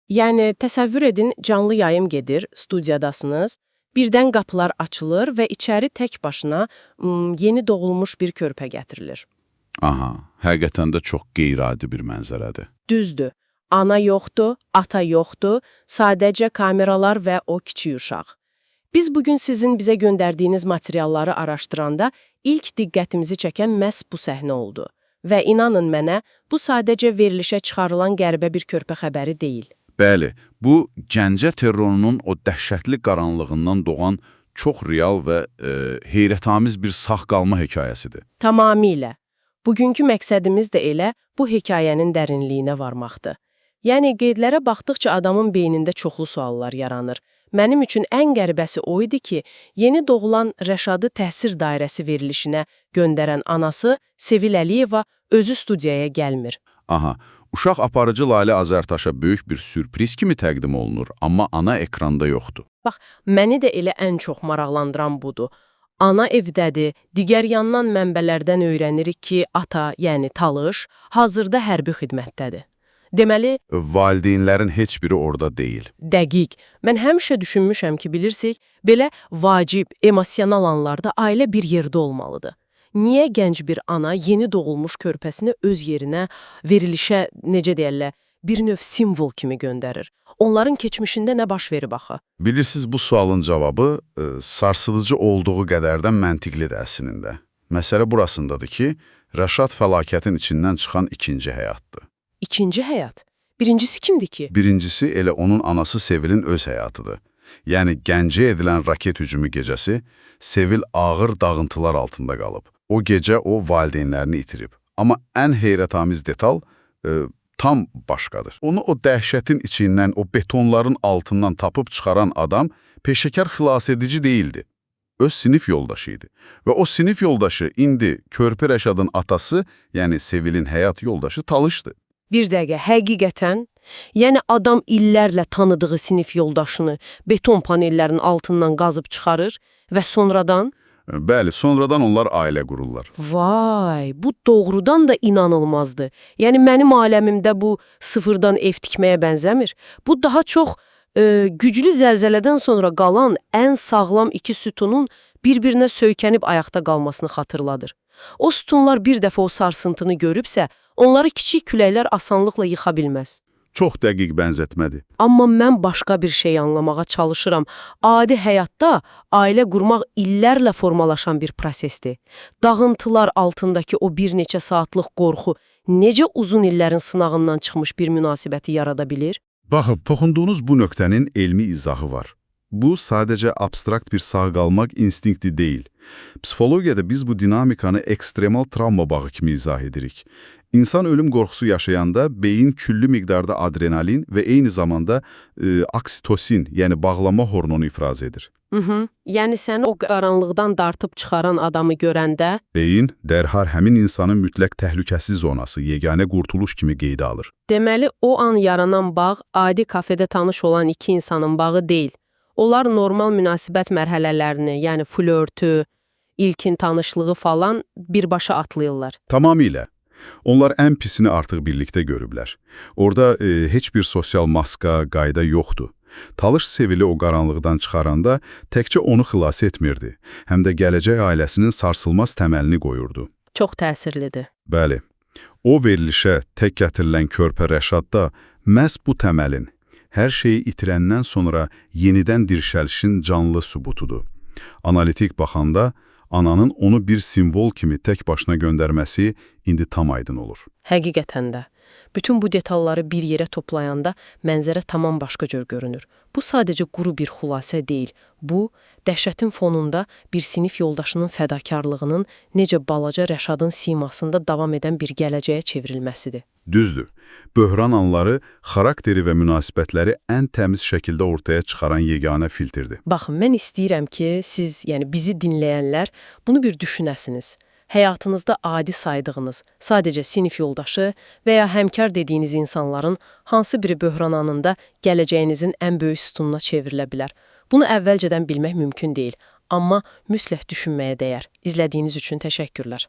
Yəni, təsəvvür edin, canlı yayım gedir, studiyadasınız, birdən qapılar açılır və içəri tək başına yeni doğulmuş bir körpə gətirilir. Aha, həqiqətən də çox qeyri-adi bir mənzərədir. Düzdür. Ana yoxdur, ata yoxdur, sadəcə kameralar və o kiçik uşaq. Biz bugün sizin bizə göndərdiyiniz materialları araşdıranda ilk diqqətimizi çəkən məhz bu səhnə oldu. Və inanın mənə, bu sadəcə verilişə çıxarılan qəribə bir körpə xəbəri deyil. Bəli, bu Gəncə terrorunun o dəhşətli qaranlığından doğan çox real və heyrətamiz bir sağ qalma hekayəsidir. Tamamilə. Bugünkü məqsədimiz də elə bu hekayənin dərinliyinə varmaqdır. Yəni, qeydlərə baxdıqca adamın beynində çoxlu suallar yaranır. Mənim üçün ən qəribəsi o idi ki, yeni doğulan Rəşadı təhsir dairəsi verilişinə göndərən anası Sevil Əliyeva özü studiyaya gəlmir. Aha, uşaq aparıcı Lalə Azərtaşa böyük bir sürpriz kimi təqdim olunur, amma ana ekranda yoxdur. Bax, məni də elə ən çox maraqlandıran budur. Ana evdədir, digər yandan mənbələrdən öyrənirik ki, ata, yəni Talış, hazırda hərbi xidmətdədir. Deməli, valideynlərin heç biri orada deyil. Dəqiq. Mən həmişə düşünmüşəm ki, bilirsik, belə vacib, emosional anlarda ailə bir yerdə olmalıdır. Niyə gənc bir ana yeni doğulmuş körpəsini öz yerinə, verilişə, necə deyərlər, bir növ simvol kimi göndərir? Onların keçmişində nə baş verib axı? Bilirsiniz, bu sualın cavabı sarsıdıcı olduğu qədərdən məntiqlidir əslində. Məsələ burasındadır ki, Rəşad fəlakətin içindən çıxan ikinci həyatdır. İkinci həyat? Birincisi kimdir ki? Birincisi elə onun anası Sevilin öz həyatıdır. Yəni, Gəncəyə edilən raket hücumu gecəsi Sevil ağır dağıntılar altında qalıb. O gecə o valideynlərini itirib. Amma ən heyrətamiz detal tam başqadır. Onu o dəhşətin içindən, o betonların altından tapıb çıxaran adam peşəkar xilasedici deyildi. Öz sinif yoldaşı idi. Və o sinif yoldaşı indi Körpə Rəşadın atası, yəni Sevilin həyat yoldaşı Talışdı. Bir dəqiqə, həqiqətən, yəni adam illərlə tanıdığı sinif yoldaşını beton panellərin altından qazıb çıxarır və sonradan... Bəli, sonradan onlar ailə qururlar. Vay, bu doğrudan da inanılmazdı. Yəni mənim aləmimdə bu sıfırdan ev tikməyə bənzəmir. Bu daha çox güclü zəlzələdən sonra qalan ən sağlam iki sütunun bir-birinə söykənib ayaqda qalmasını xatırladır. O sütunlar bir dəfə o sarsıntını görübsə, onları kiçik küləklər asanlıqla yıxa bilməz. Çox dəqiq bənzətmədir. Amma mən başqa bir şey anlamağa çalışıram. Adi həyatda ailə qurmaq illərlə formalaşan bir prosesdir. Dağıntılar altındakı o bir neçə saatlıq qorxu necə uzun illərin sınağından çıxmış bir münasibəti yarada bilir? Baxın, toxunduğunuz bu nöqtənin elmi izahı var. Bu, sadəcə abstrakt bir sağ qalmaq instinkti deyil. Psixologiyada biz bu dinamikanı ekstremal travma bağı kimi izah edirik. İnsan ölüm qorxusu yaşayanda beyin küllü miqdarda adrenalin və eyni zamanda oksitosin, yəni bağlama hormonu ifraz edir. Yəni səni o qaranlıqdan dartıb çıxaran adamı görəndə... Beyin dərhal həmin insanın mütləq təhlükəsiz zonası, yeganə qurtuluş kimi qeydə alır. Deməli, o an yaranan bağ adi kafedə tanış olan iki insanın bağı deyil. Onlar normal münasibət mərhələlərini, yəni flörtü, ilkin tanışlığı falan birbaşa atlayırlar. Tamamilə. Onlar ən pisini artıq birlikdə görüblər. Orada heç bir sosial maska, qayda yoxdur. Talış Sevili o qaranlıqdan çıxaranda təkcə onu xilas etmirdi, həm də gələcək ailəsinin sarsılmaz təməlini qoyurdu. Çox təsirlidir. Bəli. O verilişə tək gətirilən Körpə Rəşadda məhz bu təməlin, hər şeyi itirəndən sonra yenidən dirşəlişin canlı sübutudur. Analitik baxanda, ananın onu bir simvol kimi tək başına göndərməsi indi tam aydın olur. Həqiqətən də. Bütün bu detalları bir yerə toplayanda mənzərə tamam başqa cür görünür. Bu sadəcə quru bir xülasə deyil. Bu, dəhşətin fonunda bir sinif yoldaşının fədakarlığının necə balaca Rəşadın simasında davam edən bir gələcəyə çevrilməsidir. Düzdür. Böhran anları xarakteri və münasibətləri ən təmiz şəkildə ortaya çıxaran yeganə filtrdir. Baxın, mən istəyirəm ki, siz, yəni bizi dinləyənlər bunu bir düşünəsiniz. Həyatınızda adi saydığınız, sadəcə sinif yoldaşı və ya həmkar dediyiniz insanların hansı biri böhran anında gələcəyinizin ən böyük sütununa çevrilə bilər. Bunu əvvəlcədən bilmək mümkün deyil, amma mütləq düşünməyə dəyər. İzlədiyiniz üçün təşəkkürlər.